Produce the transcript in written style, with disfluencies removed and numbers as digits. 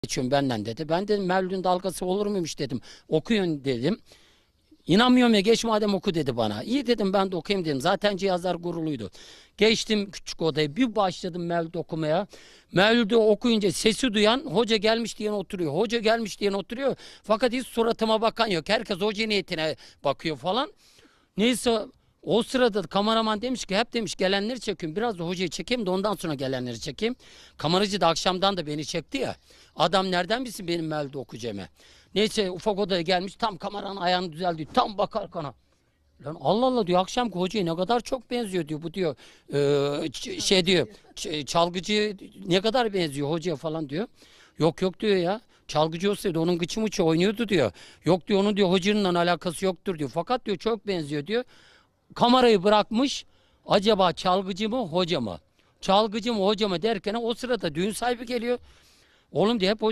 geçiyorum benden dedi. Ben dedim Mevlüt'ün dalgası olur muymuş dedim. Okuyun dedim. İnanmıyorum ya geç madem oku dedi bana. İyi dedim ben de okuyayım dedim. Zaten cihazlar kuruluydu. Geçtim küçük odaya bir başladım Mevlüt okumaya. Mevlüt'ü okuyunca sesi duyan hoca gelmiş diyen oturuyor. Hoca gelmiş diyen oturuyor. Fakat hiç suratıma bakan yok. Herkes hoca niyetine bakıyor falan. Neyse o sırada kameraman demiş ki hep demiş gelenleri çekeyim. Biraz da hocayı çekeyim de ondan sonra gelenleri çekeyim. Kameracı da akşamdan da beni çekti ya. Adam nereden bilsin benim Mevlüt'ü okuyacağımı. Neyse ufak odaya gelmiş tam kameranın ayağını düzeldi. Tam bakar kana. Lan Allah Allah diyor akşamki hocaya ne kadar çok benziyor diyor. Bu diyor şey diyor çalgıcı ne kadar benziyor hocaya falan diyor. Yok yok diyor ya. Çalgıcı olsaydı onun gıçı mıçı oynuyordu diyor. Yok diyor onun diyor hocanın alakası yoktur diyor. Fakat diyor çok benziyor diyor. Kamerayı bırakmış. Acaba çalgıcı mı hoca mı? Çalgıcı mı hoca mı derken o sırada düğün sahibi geliyor. Oğlum diye hep hoca